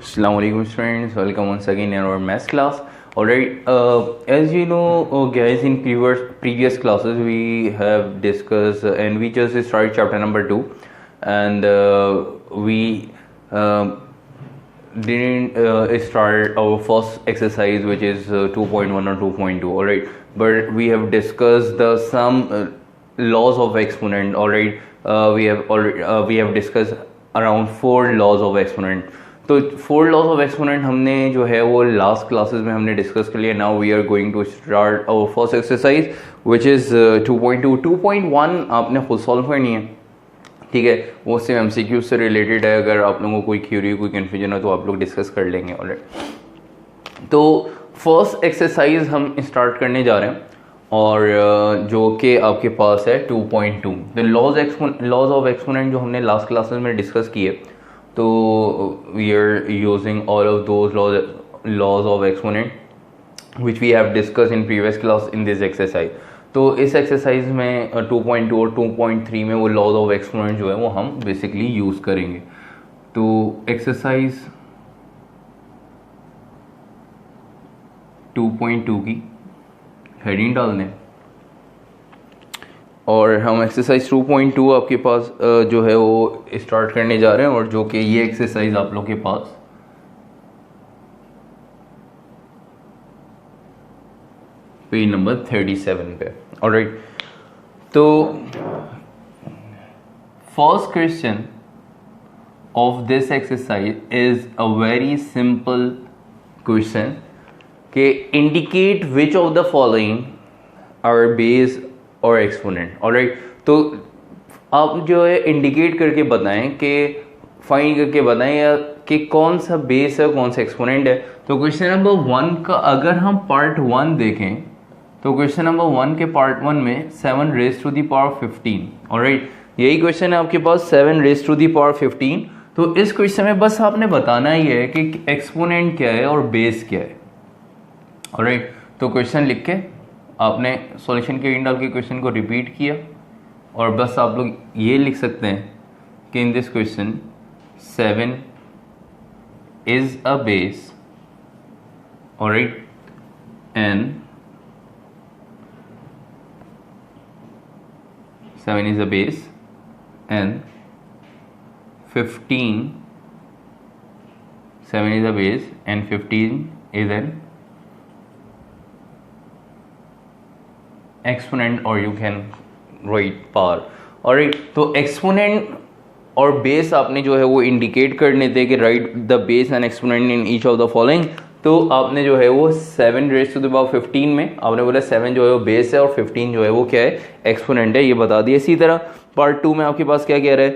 Assalamualaikum students, welcome once again in our maths class. Alright, as you know, guys, in previous classes we have discussed and we just started chapter number 2, and we didn't start our first exercise, which is 2.1 or 2.2. Alright, but we have discussed the some laws of exponent. Alright, we have discussed around 4 laws of exponent. तो 4 laws of exponent हमने जो है वो last classes में हमने discuss कर लिया. Now we are going to start our first exercise which is 2.2. 2.1 आपने खुद सॉल्व करनी है, ठीक है. वो सिर्फ एमसीक्यू से रिलेटेड है. अगर आप लोगों को कोई क्यूरी कोई कन्फ्यूजन हो तो आप लोग डिस्कस कर लेंगे. ऑलराइट, तो फर्स्ट एक्सरसाइज हम स्टार्ट करने जा रहे हैं और जो कि आपके पास है 2.2. द लॉज ऑफ एक्सपोनेंट जो हमने लास्ट क्लासेस में डिस्कस किए, तो we are using all of those laws of exponent which we have discuss in previous class in this exercise. तो इस एक्सरसाइज में 2.2 और 2.3 में वो लॉज ऑफ एक्सपोनेंट जो है वो हम बेसिकली यूज़ करेंगे. तो एक्सरसाइज 2.2 की हेडिंग डाल दें और हम एक्सरसाइज 2.2 आपके पास जो है वो स्टार्ट करने जा रहे हैं, और जो कि ये एक्सरसाइज आप लोग के पास पेज नंबर 37 पे. ऑलराइट, तो first question of this exercise is a very simple question कि indicate which of the following are base और एक्सपोनेंट. ऑलराइट, तो आप जो है इंडिकेट करके बताएं कि फाइंड करके बताएं या कि कौन सा बेस है कौन सा एक्सपोनेंट है. तो क्वेश्चन नंबर 1 का अगर हम पार्ट 1 देखें तो क्वेश्चन नंबर 1 के पार्ट 1 में 7 raise to the power 15. Alright, यही क्वेश्चन है आपके पास 7 रेज़ टू द पावर 15. तो इस क्वेश्चन में बस आपने बताना ही है कि एक्सपोनेंट क्या है और बेस क्या है. ऑलराइट, तो क्वेश्चन लिख के आपने सॉल्यूशन के इन डाल के क्वेश्चन को रिपीट किया और बस आप लोग ये लिख सकते हैं कि in this question 7 is a base. Alright, and 7 is a base and 15 7 is a base and 15 is an exponent, or you can write power. alright, तो एक्सपोनेंट और बेस आपने जो है वो इंडिकेट करने थे कि right the base and exponent in each of the following. तो आपने जो है वो 7 रेज़ टू द पावर 15 में आपने बोला 7 जो है वो बेस है और 15 जो है वो क्या है, एक्सपोनेंट है. ये बता दिया. इसी तरह पार्ट 2 में आपके पास क्या कह रहा है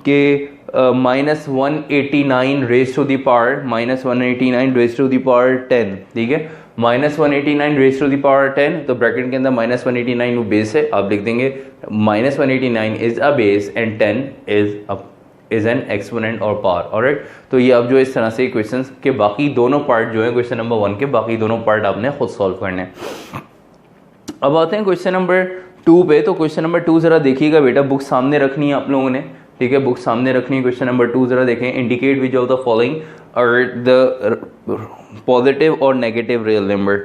कि -189 raise to the power -189 raise to the power 10. ठीक है, -189 रेज़ टू द पावर 10, तो ब्रैकेट के अंदर -189 वो बेस है. आप लिख देंगे -189 is a base and 10 is an exponent और पावर. ऑलराइट, तो ये अब जो इस तरह से क्वेश्चंस के बाकी दोनों पार्ट जो है क्वेश्चन नंबर 1 के बाकी दोनों पार्ट आपने खुद सॉल्व करने हैं. अब आते हैं क्वेश्चन नंबर 2 पे. तो क्वेश्चन नंबर 2 जरा देखिएगा बेटा, बुक सामने रखनी है आप लोगों ने. ठीक है, बुक सामने रखनी है. क्वेश्चन नंबर 2 जरा देखें. Indicate which of the following और द पॉजिटिव और नेगेटिव रियल नंबर.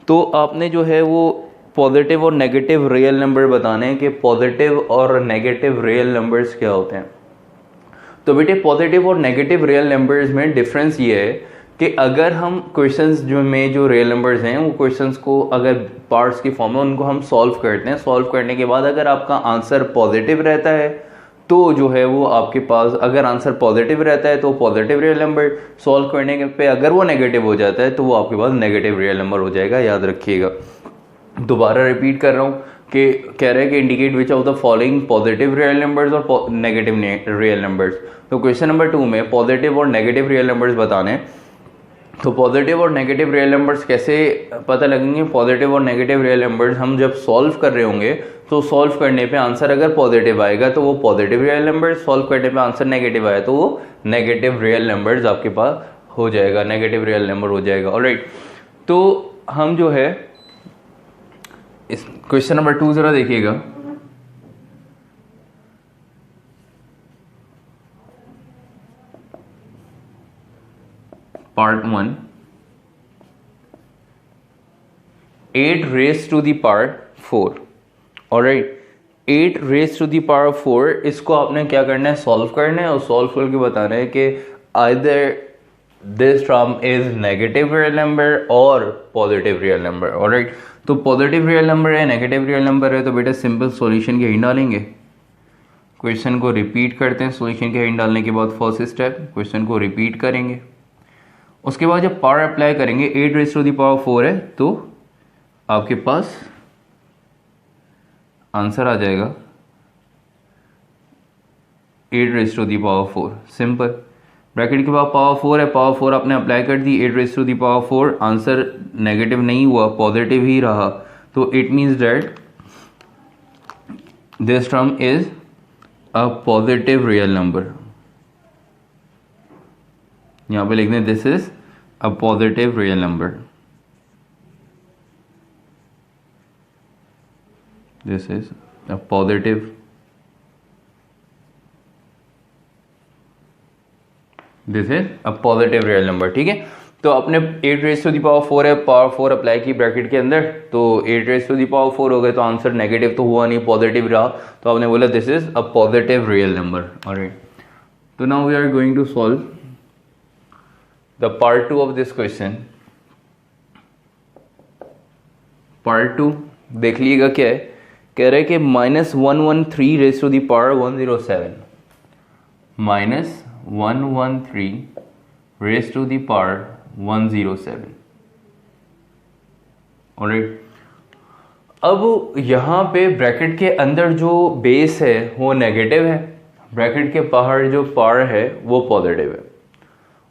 तो आपने जो है वो पॉजिटिव और नेगेटिव रियल नंबर बताने हैं कि पॉजिटिव और नेगेटिव रियल नंबर्स क्या होते हैं. तो बेटे पॉजिटिव और नेगेटिव रियल नंबर्स में डिफरेंस ये है कि अगर हम क्वेश्चंस जो रियल नंबर्स हैं वो क्वेश्चंस को अगर पार्ट्स की फॉर्म में उनको हम सॉल्व करते हैं, सॉल्व करने के बाद अगर आपका आंसर पॉजिटिव रहता है तो जो है वो आपके पास, अगर आंसर पॉजिटिव रहता है तो पॉजिटिव रियल नंबर, सॉल्व करने के पे अगर वो नेगेटिव हो जाता है तो वो आपके पास नेगेटिव रियल नंबर हो जाएगा. याद रखिएगा. दोबारा रिपीट कर रहा हूँ कि कह रहे हैं कि indicate which of the following positive real numbers और नेगेटिव रियल नंबर्स. तो क्वेश्चन नंबर 2 में पॉजिटिव और नेगेटिव रियल नंबर्स बताने हैं. तो पॉजिटिव और नेगेटिव रियल नंबर्स कैसे पता लगेंगे. पॉजिटिव और नेगेटिव रियल नंबर्स हम जब सॉल्व कर रहे होंगे तो सॉल्व करने पे आंसर अगर पॉजिटिव आएगा तो वो पॉजिटिव रियल नंबर, सॉल्व करने पे आंसर नेगेटिव आया तो वो नेगेटिव रियल नंबर्स आपके पास हो जाएगा, नेगेटिव रियल नंबर हो जाएगा. ऑलराइट, तो हम जो है इस क्वेश्चन नंबर 2 जरा देखिएगा. Part 1 8 raise to the power 4। Alright, 8 raise to the power 4, इसको आपने क्या करना है, सॉल्व करना है और सॉल्व करके बताना है कि either this term is negative real number और पॉजिटिव रियल नंबर। ऑलराइट, तो पॉजिटिव रियल नंबर है, नेगेटिव रियल नंबर है, तो बेटा सिंपल सॉल्यूशन के हिंट डालेंगे। क्वेश्चन को रिपीट करते हैं, सॉल्यूशन के हिंट डालने के बाद फर्स्ट स्टेप क्वेश्चन को रिपीट करेंगे। उसके बाद जब पावर अप्लाई करेंगे 8 रेज टू द पावर 4 है तो आपके पास आंसर आ जाएगा 8 raise to the power 4। Simple, bracket के बाद पावर 4 है, पावर 4 आपने अप्लाई कर दी, 8 raise to the power 4, answer negative नहीं हुआ, पॉजिटिव ही रहा, तो it means that this term is a positive real number. यहां पे लिख दें this is a positive real number, this is a positive real number. ठीक है, तो आपने 8 रेज टू द पावर 4 है, पावर 4 अप्लाई की ब्रैकेट के अंदर, तो 8 रेज टू द पावर 4 हो गए, तो आंसर नेगेटिव तो हुआ नहीं, पॉजिटिव रहा, तो आपने बोला this is a positive real number. Alright, तो now we are going to solve the part 2 of this question. Part 2 देख लीजिएगा क्या है, कह रहे हैं कि -113 raise to the power 107, -113 raise to the power 107। Alright, अब यहां पे ब्रैकेट के अंदर जो बेस है वो नेगेटिव है, ब्रैकेट के बाहर जो पावर है वो पॉजिटिव है,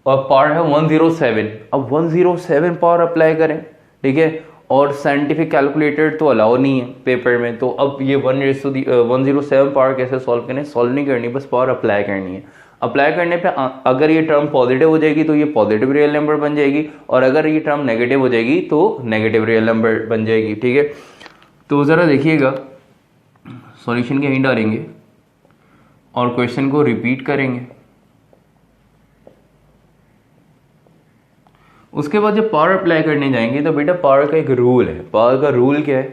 और पावर है 107। अब 107 पावर अप्लाई करें, ठीक है, और साइंटिफिक कैलकुलेटर तो अलाउ नहीं है पेपर में, तो अब ये 107 पावर कैसे सॉल्व करें, सॉल्व नहीं करनी, बस पावर अप्लाई करनी है। अप्लाई करने पे अगर ये टर्म पॉजिटिव हो जाएगी तो ये पॉजिटिव रियल नंबर बन जाएगी, और अगर ये टर्म नेगेटिव हो जाएगी तो नेगेटिव रियल नंबर बन जाएगी। ठीक है, तो ज़रा देखिएगा, सॉल्यूशन के हिंट डालेंगे और क्वेश्चन को रिपीट करेंगे। उसके बाद जब पावर अप्लाई करने जाएंगे तो बेटा पावर का एक रूल है, पावर का रूल क्या है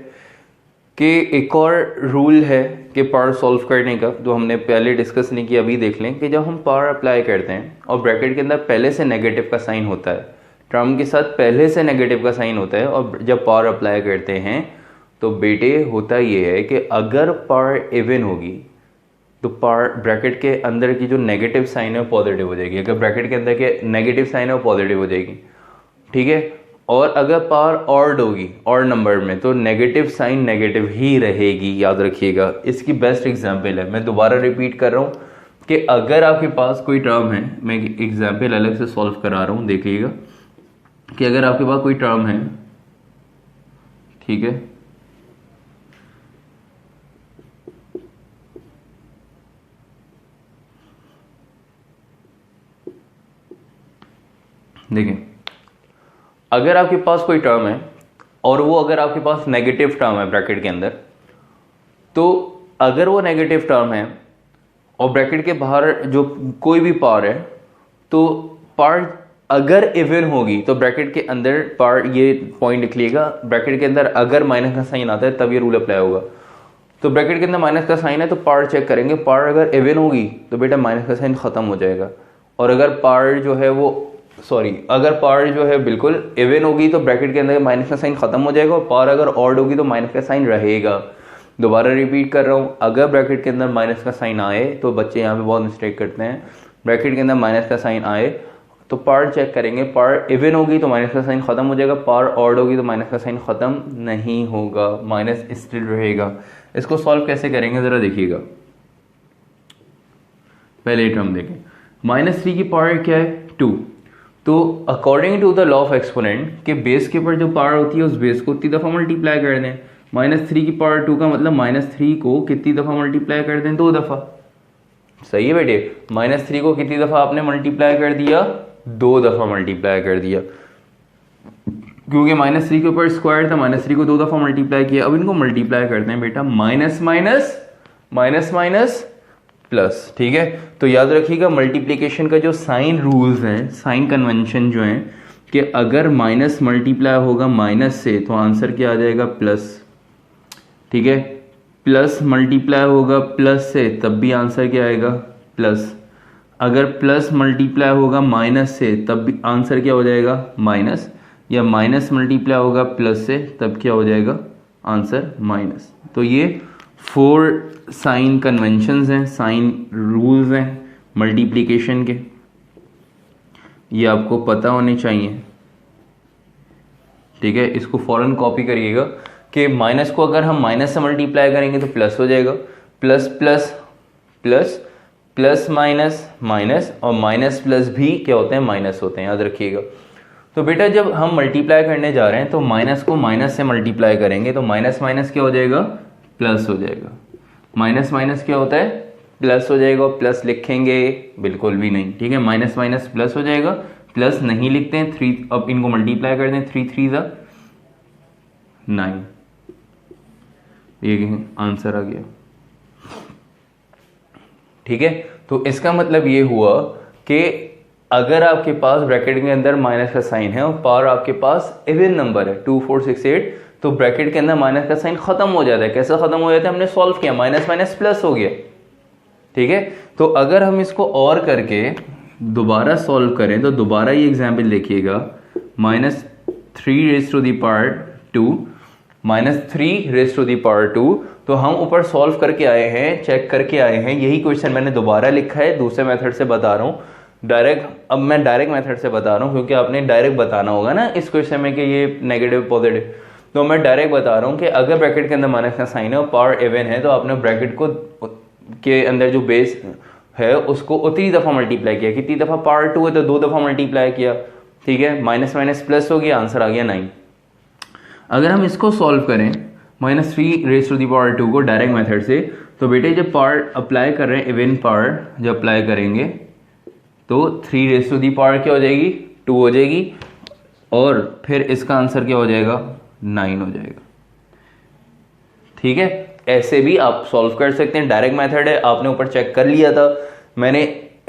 कि एक और रूल है कि पावर सॉल्व करने का, जो हमने पहले डिस्कस नहीं किया, अभी देख लें कि जब हम पावर अप्लाई करते हैं और ब्रैकेट के अंदर पहले से नेगेटिव का साइन होता है, टर्म के साथ पहले से नेगेटिव का साइन होता है, और जब पावर अप्लाई करते हैं तो बेटे होता ये है कि अगर पावर इवन होगी तो पावर ब्रैकेट के अंदर की जो नेगेटिव साइन है वो पॉजिटिव हो जाएगी, अगर ब्रैकेट के अंदर के नेगेटिव साइन है वो पॉजिटिव हो जाएगी। ठीक है, और अगर पावर ऑड होगी, ऑड नंबर में, तो नेगेटिव साइन नेगेटिव ही रहेगी, याद रखिएगा। इसकी बेस्ट एग्जांपल है, मैं दोबारा रिपीट कर रहा हूँ कि अगर आपके पास कोई टर्म है, मैं एग्जांपल अलग से सॉल्व करा रहा हूँ, देखिएगा कि अगर आपके पास कोई टर्म है, ठीक है, देखिए, अगर आपके पास कोई टर्म है और वो अगर आपके पास नेगेटिव टर्म है ब्रैकेट के अंदर, तो अगर वो नेगेटिव टर्म है और ब्रैकेट के बाहर जो कोई भी पावर है, तो पावर अगर इवन होगी तो ब्रैकेट के अंदर पावर, ये पॉइंट लिख लीजिएगा, ब्रैकेट के अंदर अगर माइनस का साइन आता है तब ये रूल अप्लाई होगा। तो ब्रैकेट के अंदर माइनस का साइन है तो पावर चेक करेंगे, पावर अगर इवन होगी तो बेटा माइनस का साइन खत्म हो जाएगा, और अगर पावर जो है वो अगर पावर जो है बिल्कुल इवन होगी तो ब्रैकेट के अंदर माइनस का साइन खत्म हो जाएगा, और पावर अगर ऑड होगी तो माइनस का साइन रहेगा। दोबारा रिपीट कर रहा हूँ, अगर ब्रैकेट के अंदर माइनस का साइन आए, तो बच्चे यहाँ पे बहुत मिस्टेक करते हैं, ब्रैकेट के अंदर माइनस का साइन आए तो पावर चेक करेंगे, पावर इवन होगी तो माइनस का साइन खत्म हो जाएगा, पावर ऑड होगी तो माइनस का साइन खत्म नहीं होगा, माइनस स्टिल रहेगा। इसको सॉल्व कैसे करेंगे जरा देखिएगा। पहले टर्म देखें, -3 की पावर क्या है, 2, तो according to the law of exponent के बेस के ऊपर जो पावर होती है उस बेस को कितनी दफ़ा मल्टीप्लाई कर दें, -3 की पावर 2 का मतलब -3 को कितनी दफ़ा मल्टीप्लाई कर दें, 2 दफ़ा। सही है बेटे, -3 को कितनी दफ़ा आपने मल्टीप्लाई कर दिया, 2 दफ़ा मल्टीप्लाई कर दिया, क्योंकि -3 के ऊपर स्क्वायर था, -3 को 2 दफ़ा मल्टीप्लाई किया। अब इनको मल्टीप्लाई करते हैं बेटा, minus minus minus minus plus, ठीक है। तो याद रखिएगा मल्टीप्लिकेशन का जो साइन रूल्स हैं, साइन कन्वेंशन जो हैं, कि अगर माइनस मल्टीप्लाई होगा माइनस से तो आंसर क्या आ जाएगा, प्लस, ठीक है। प्लस मल्टीप्लाई होगा प्लस से तब भी आंसर क्या आएगा, प्लस। अगर प्लस मल्टीप्लाई होगा माइनस से तब भी आंसर क्या हो जाएगा, माइनस। या माइनस मल्टीप्लाई होगा प्लस से तब क्या हो जाएगा, आंसर माइनस। तो ये 4 साइन कन्वेंशंस हैं, साइन रूल्स हैं मल्टीप्लिकेशन के, ये आपको पता होने चाहिए, ठीक है। इसको फौरन कॉपी करिएगा कि माइनस को अगर हम माइनस से मल्टीप्लाई करेंगे तो प्लस हो जाएगा, plus plus plus, plus minus minus, और माइनस प्लस भी क्या होते हैं, माइनस होते हैं, याद रखिएगा। तो बेटा जब हम मल्टीप्लाई करने जा रहे हैं तो माइनस को माइनस से मल्टीप्लाई करेंगे तो माइनस माइनस क्या हो जाएगा, प्लस हो जाएगा। माइनस माइनस क्या होता है, प्लस हो जाएगा। प्लस लिखेंगे बिल्कुल भी नहीं, ठीक है। माइनस माइनस प्लस हो जाएगा, प्लस नहीं लिखते हैं। 3, अब इनको मल्टीप्लाई कर दें, 3 3 9, ये आंसर आ गया, ठीक है। तो इसका मतलब ये हुआ कि अगर आपके पास ब्रैकेट के अंदर माइनस का साइन है और पावर आपके पास इवन नंबर है 2 4 6 8, तो ब्रैकेट के अंदर माइनस का साइन खत्म हो जाता है। कैसे खत्म हो जाता है, हमने सॉल्व किया, माइनस माइनस प्लस हो गया, ठीक है। तो अगर हम इसको और करके दोबारा सॉल्व करें तो दोबारा ये एग्जाम्पल देखिएगा, -3 raise to the power 2, -3 raise to the power 2। तो हम ऊपर सॉल्व करके आए हैं, चेक करके आए हैं, यही क्वेश्चन मैंने दोबारा लिखा है, दूसरे मेथड से बता रहा हूँ डायरेक्ट। अब मैं डायरेक्ट मेथड से बता रहा हूँ क्योंकि आपने डायरेक्ट बताना होगा ना इस क्वेश्चन में कि ये नेगेटिव पॉजिटिव। तो मैं डायरेक्ट बता रहा हूँ कि अगर ब्रैकेट के अंदर माइनस का साइन है और पावर इवन है तो आपने ब्रैकेट को के अंदर जो बेस है उसको उतनी दफ़ा मल्टीप्लाई किया। कितनी दफ़ा, पावर 2 है तो 2 दफ़ा मल्टीप्लाई किया, ठीक है। माइनस माइनस प्लस हो गया, आंसर आ गया 9। अगर हम इसको सॉल्व करें -3 रेज़ टू द पावर 2 को डायरेक्ट मेथड से, तो बेटे जब पावर अप्लाई कर रहे हैं, इवन पावर जब अप्लाई करेंगे तो 3 रेज़ टू द पावर क्या हो जाएगी, 2 हो जाएगी, और फिर इसका आंसर क्या हो जाएगा, 9 हो जाएगा, ठीक है। ऐसे भी आप सॉल्व कर सकते हैं, डायरेक्ट मेथड है, आपने ऊपर चेक कर लिया था। मैंने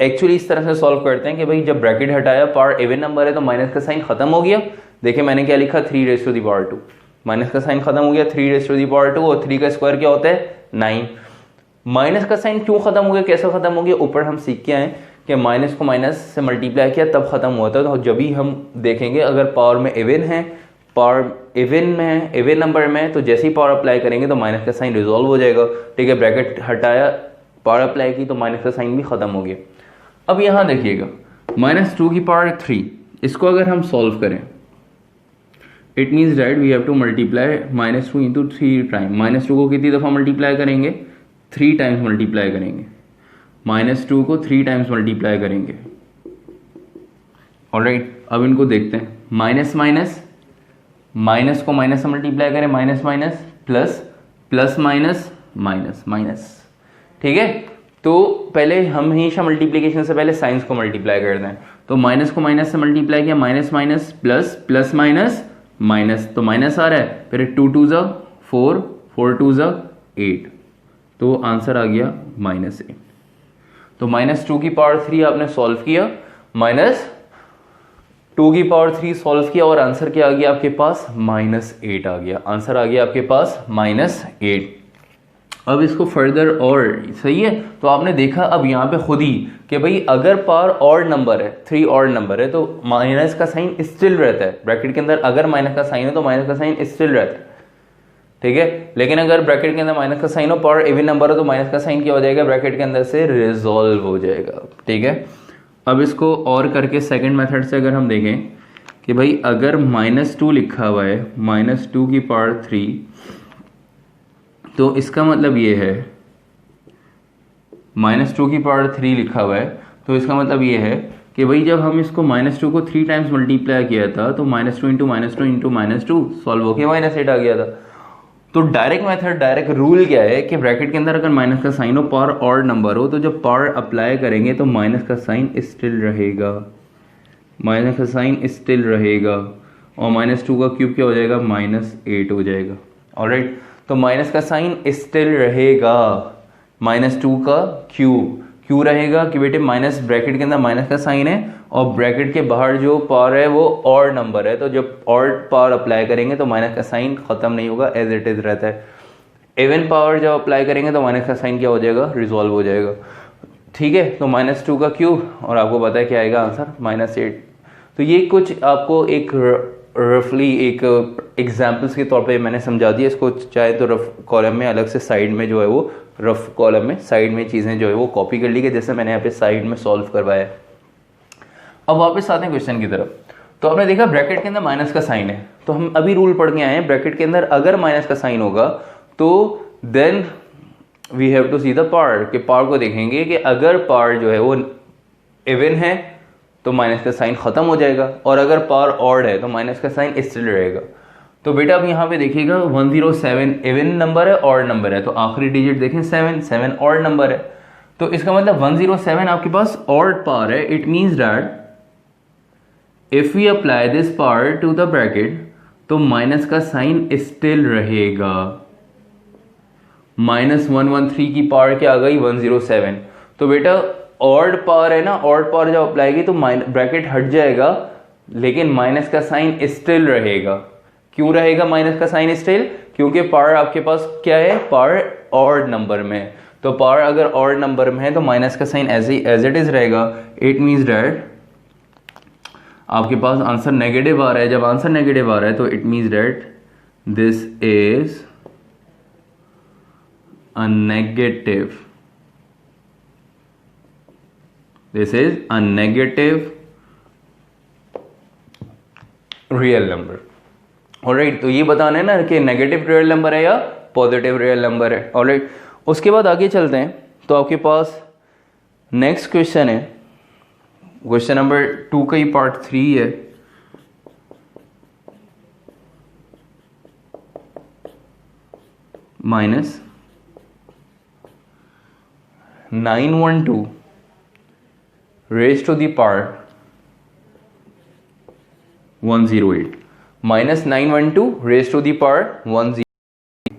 एक्चुअली इस तरह से सॉल्व करते हैं कि भाई जब ब्रैकेट हटाया, पावर इवन नंबर है तो माइनस का साइन खत्म हो गया। देखिए मैंने क्या लिखा, 3 raise to the power 2, minus का साइन खत्म हो गया, 3 रेज़ टू द पावर 2, और 3 का स्क्वायर क्या होता है, 9। माइनस का साइन क्यों खत्म हो गया, कैसे खत्म हो गया, ऊपर हम सीख के आए कि माइनस को माइनस से मल्टीप्लाई किया तब खत्म हुआ था। तो जब भी हम देखेंगे अगर पावर में इवन है, पावर इवन में है, इवन नंबर में है, तो जैसे ही पावर अप्लाई करेंगे तो माइनस का साइन रिजॉल्व हो जाएगा, ठीक है। ब्रैकेट हटाया, पावर अप्लाई की तो माइनस का साइन भी खत्म हो गया। अब यहाँ देखिएगा -2 की पावर 3, इसको अगर हम सॉल्व करें, it means that we have to multiply -2 into 3 time. -2 को कितनी दफ़ा मल्टीप्लाई करेंगे, 3 टाइम्स मल्टीप्लाई करेंगे। -2 को 3 टाइम्स मल्टीप्लाई करेंगे, ऑलराइट। अब इनको देखते हैं, माइनस माइनस, माइनस को माइनस से मल्टीप्लाई करें, minus minus plus, plus minus minus minus, ठीक है। तो पहले हम हमेशा मल्टीप्लिकेशन से पहले साइंस को मल्टीप्लाई करते हैं। तो माइनस को माइनस से मल्टीप्लाई किया, minus minus plus, plus minus minus, तो माइनस आ रहा है, फिर 2 2 ज़ा 4, 4 2 ज़ा 8, तो आंसर आ गया -8। तो -2 की पावर 3 आपने सॉल्व किया, -2 की पावर 3 सॉल्व किया, और आंसर क्या आ गया आपके पास, -8 आ गया। आंसर आ गया आपके पास -8। अब इसको फर्दर और सही है, तो आपने देखा अब यहाँ पे खुद ही कि भाई अगर पावर ऑड नंबर है, 3 ऑड नंबर है, तो माइनस का साइन स्टिल रहता है ब्रैकेट के अंदर। अगर माइनस का साइन है तो माइनस का साइन स्टिल रहता है, ठीक है। लेकिन अगर ब्रैकेट के अंदर माइनस का साइन हो, पावर इवन नंबर हो, तो माइनस का साइन क्या हो जाएगा, ब्रैकेट के अंदर से रिजॉल्व हो जाएगा, ठीक है। अब इसको और करके सेकंड मेथड से अगर हम देखें कि भाई अगर -2 लिखा हुआ है, -2 की पावर 3, तो इसका मतलब ये है, -2 की पावर 3 लिखा हुआ है, तो इसका मतलब ये है कि भाई जब हम इसको -2 को 3 टाइम्स मल्टीप्लाई किया था तो -2 इंटू -2 इंटू -2 सॉल्व होकर -8 आ गया था। तो डायरेक्ट मेथड, डायरेक्ट रूल क्या है कि ब्रैकेट के अंदर अगर माइनस का साइन हो, पावर ऑड नंबर हो, तो जब पावर अप्लाई करेंगे तो माइनस का साइन स्टिल रहेगा, माइनस का साइन स्टिल रहेगा, और -2 का क्यूब क्या हो जाएगा, -8 हो जाएगा, ऑलराइट। तो माइनस का साइन स्टिल रहेगा, -2 का क्यूब, क्यों रहेगा कि बेटे माइनस ब्रैकेट के अंदर माइनस का साइन है और ब्रैकेट के बाहर जो पावर है वो ऑड नंबर है, तो जब ऑड पावर अप्लाई करेंगे तो माइनस का साइन खत्म नहीं होगा, एज इट इज रहता है। इवन पावर जब अप्लाई करेंगे तो माइनस का साइन क्या हो जाएगा, रिजॉल्व हो जाएगा। ठीक है, तो -2 का क्यूब और आपको पता है क्या आएगा आंसर, -8। तो ये कुछ आपको एक रफली एक एग्जाम्पल्स के तौर पे मैंने समझा दिया इसको, चाहे तो रफ कॉलम में अलग से साइड में जो है वो रफ कॉलम में साइड में चीज़ें जो है वो कॉपी कर ली गई, जैसे मैंने यहाँ पे साइड में सॉल्व करवाया। अब वापस आते हैं क्वेश्चन की तरफ। तो आपने देखा ब्रैकेट के अंदर माइनस का साइन है, तो हम अभी रूल पढ़ के आए हैं, ब्रैकेट के अंदर अगर माइनस का साइन होगा तो then we have to see the power, के पावर को देखेंगे कि अगर पावर जो है वो इवन है तो माइनस का साइन खत्म हो जाएगा, और अगर पावर ऑड है तो माइनस का साइन स्टिल रहेगा। तो बेटा अब यहाँ पे देखिएगा 107 इवन नंबर है, ऑड नंबर है, तो आखिरी डिजिट देखें 7, 7 ऑड नंबर है, तो इसका मतलब 107 आपके पास ऑड पावर है। It means that if we apply this power to the bracket तो माइनस का साइन स्टिल रहेगा। -113 की पावर क्या आ गई, 107। तो बेटा ऑड पावर है ना, ऑड पावर जब अप्लाई की तो ब्रैकेट हट जाएगा, लेकिन माइनस का साइन स्टिल रहेगा। क्यों रहेगा माइनस का साइन स्टिल, क्योंकि पावर आपके पास क्या है, पावर ऑड नंबर में है, तो पावर अगर ऑड नंबर में है तो माइनस का साइन एज इट इज रहेगा। इट मीन्स डैट आपके पास आंसर नेगेटिव आ रहा है, जब आंसर नेगेटिव आ रहा है तो it means that this is a negative, this is a negative real number। Alright, तो ये बताना है ना कि नेगेटिव रियल नंबर है या पॉजिटिव रियल नंबर है। ऑलराइट, उसके बाद आगे चलते हैं। तो आपके पास नेक्स्ट क्वेश्चन है, क्वेश्चन नंबर 2 का ही पार्ट 3 है। -912 raised to the power 108, -912 raised to the power 108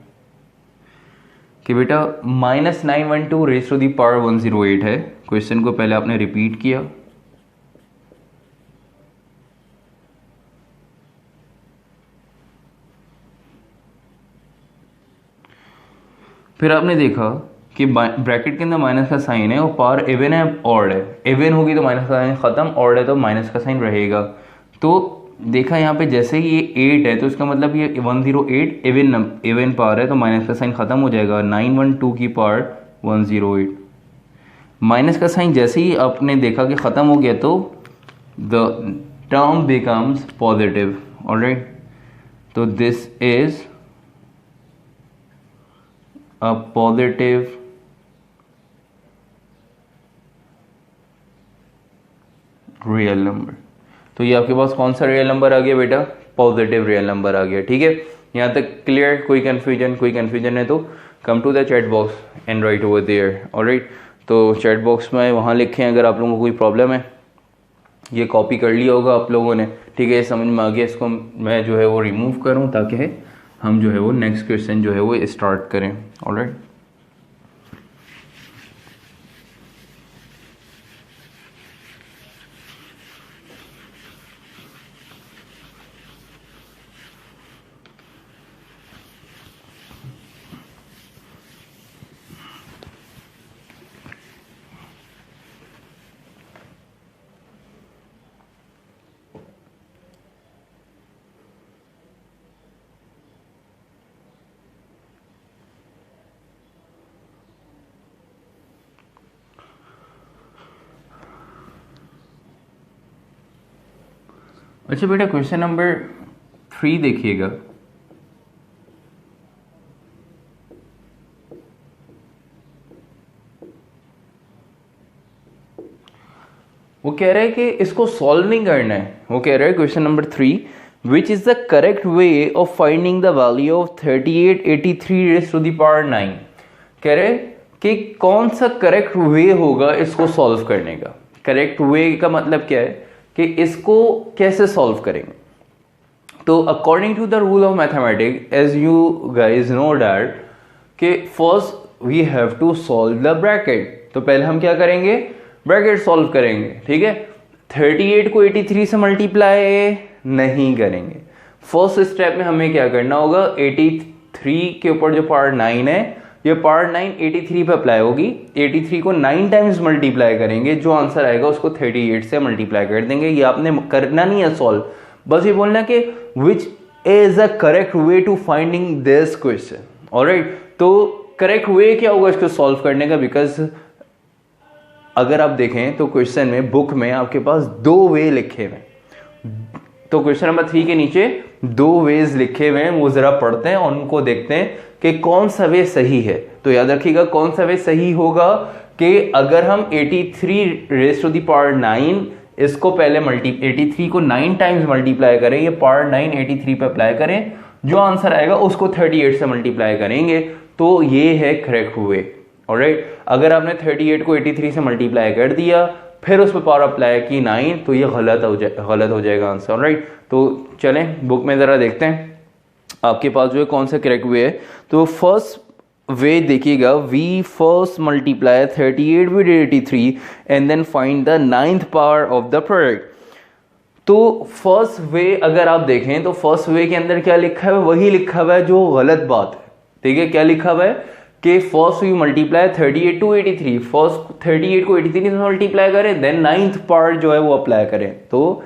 कि बेटा -912 raised to the power 108 है। क्वेश्चन को पहले आपने रिपीट किया, फिर आपने देखा कि ब्रैकेट के अंदर माइनस का साइन है और पावर इवन है ऑड है, इवन होगी तो माइनस का साइन खत्म, ऑड है तो माइनस का साइन रहेगा। तो देखा यहाँ पे जैसे ही ये 8 है तो इसका मतलब ये 108 इवन पावर है तो माइनस का साइन खत्म हो जाएगा। 912 की पावर 108, माइनस का साइन जैसे ही आपने देखा कि खत्म हो गया तो the term becomes positive. Alright, तो this is a positive real number. तो ये आपके पास कौन सा रियल नंबर आ गया बेटा, पॉजिटिव रियल नंबर आ गया। ठीक है, यहाँ तक क्लियर, कोई कंफ्यूजन है तो come to the chat box and write over there. Alright, तो चैट बॉक्स में वहाँ लिखें अगर आप लोगों को कोई प्रॉब्लम है। ये कॉपी कर लिया होगा आप लोगों ने, ठीक है, समझ में आ गया। इसको मैं जो है वो रिमूव करूँ ताकि हम जो है वो नेक्स्ट क्वेश्चन जो है वो स्टार्ट करें। ऑलराइट, अच्छा बेटा क्वेश्चन नंबर 3 देखिएगा। वो कह रहा है कि इसको सॉल्व नहीं करना है। वो कह रहा है question number 3, which is the correct way of finding the value of 3883 raise to the power 9। कह रहे कि कौन सा करेक्ट वे होगा इसको सॉल्व करने का। करेक्ट वे का मतलब क्या है कि इसको कैसे सॉल्व करेंगे। तो according to the rule of mathematics, as you guys know that, कि first we have to solve the bracket. तो पहले हम क्या करेंगे, ब्रैकेट सॉल्व करेंगे, ठीक है। 38 को 83 से मल्टीप्लाई नहीं करेंगे। फर्स्ट स्टेप में हमें क्या करना होगा, 83 के ऊपर जो पावर 9 है, ये पावर 9 83 पे अप्लाई होगी। 83 को 9 टाइम्स मल्टीप्लाई करेंगे, जो आंसर आएगा उसको 38 से मल्टीप्लाई कर देंगे। ये आपने करना नहीं है सॉल्व, बस ये बोलना कि which is the correct way to finding this question. Alright, तो करेक्ट वे क्या होगा इसको सॉल्व करने का, बिकॉज अगर आप देखें तो क्वेश्चन में, बुक में आपके पास 2 वे लिखे हुए हैं। तो क्वेश्चन नंबर 3 के नीचे 2 वेज लिखे हुए हैं, वो जरा पढ़ते हैं और उनको देखते हैं कि कौन सा वे सही है। तो याद रखिएगा कौन सा वे सही होगा कि अगर हम 83 रेज़ टू द पावर 9 इसको पहले 83 को 9 टाइम्स मल्टीप्लाई करें, ये पावर 9 83 पे अप्लाई करें, जो आंसर आएगा उसको 38 से मल्टीप्लाई करेंगे, तो ये है करेक्ट वे। ऑलराइट, अगर आपने 38 को 83 से मल्टीप्लाई कर दिया फिर उस पर पावर अप्लाई की 9, तो ये गलत हो जाएगा आंसर। ऑलराइट, तो चलें बुक में ज़रा देखते हैं आपके पास जो है कौन सा करेक्ट वे है। तो फर्स्ट वे देखिएगा, we first multiply 38 with 83 and then find the 9th power of the product. तो फर्स्ट वे अगर आप देखें तो फर्स्ट वे के अंदर क्या लिखा है, वही लिखा हुआ है जो गलत बात है। ठीक है, क्या लिखा हुआ है कि first we multiply 38 to 83, first 38 को 83 से मल्टीप्लाई करें, देन 9th पार्ट जो है वो अप्लाई करें, तो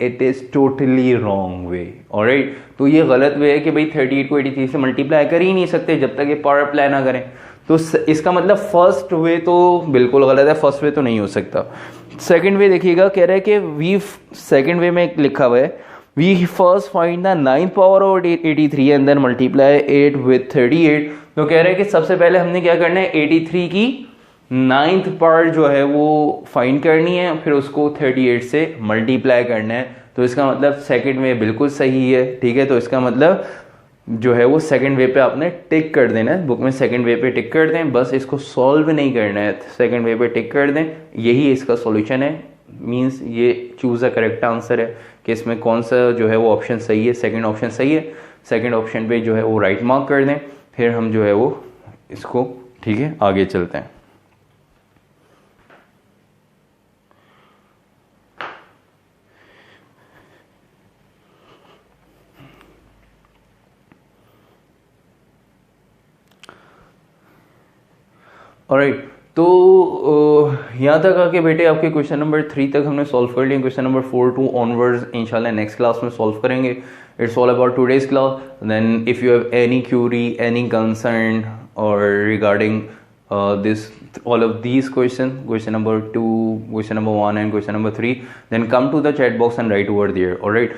it is totally wrong way. Alright, तो ये गलत वे है कि भाई 38 को 83 से मल्टीप्लाई कर ही नहीं सकते जब तक ये पावर अप्लाई ना करें। तो इसका मतलब फर्स्ट वे तो बिल्कुल गलत है, फर्स्ट वे तो नहीं हो सकता। सेकंड वे देखिएगा, कह रहा है कि वी सेकंड वे में लिखा हुआ है we first find the 9th power of 83 and then multiply 8 with 38। तो कह रहे हैं कि सबसे पहले हमने क्या करना है, 83 की 9th पार्ट जो है वो फाइंड करनी है, फिर उसको 38 से मल्टीप्लाई करना है। तो इसका मतलब सेकंड वे बिल्कुल सही है। ठीक है, तो इसका मतलब जो है वो सेकंड वे पे आपने टिक कर देना है, बुक में सेकंड वे पे टिक कर दें, बस इसको सॉल्व नहीं करना है, सेकंड वे पे टिक कर दें, यही इसका सॉल्यूशन है। मींस ये चूज अ करेक्ट आंसर है कि इसमें कौन सा जो है वो ऑप्शन सही है, सेकंड ऑप्शन सही है। सेकंड ऑप्शन पे जो है वो राइट मार्क कर दें, फिर हम जो है वो इसको, ठीक है, आगे चलते हैं। ऑलराइट, तो यहाँ तक आके बेटे आपके क्वेश्चन नंबर 3 तक हमने सॉल्व कर लिया। क्वेश्चन नंबर 4 टू ऑनवर्ड्स इंशाल्लाह नेक्स्ट क्लास में सॉल्व करेंगे। It's all about today's class. Then if you have any query, any concern or regarding this all of these question number 2, question number 1 and question number 3, then come to the chat box and write over there. All right,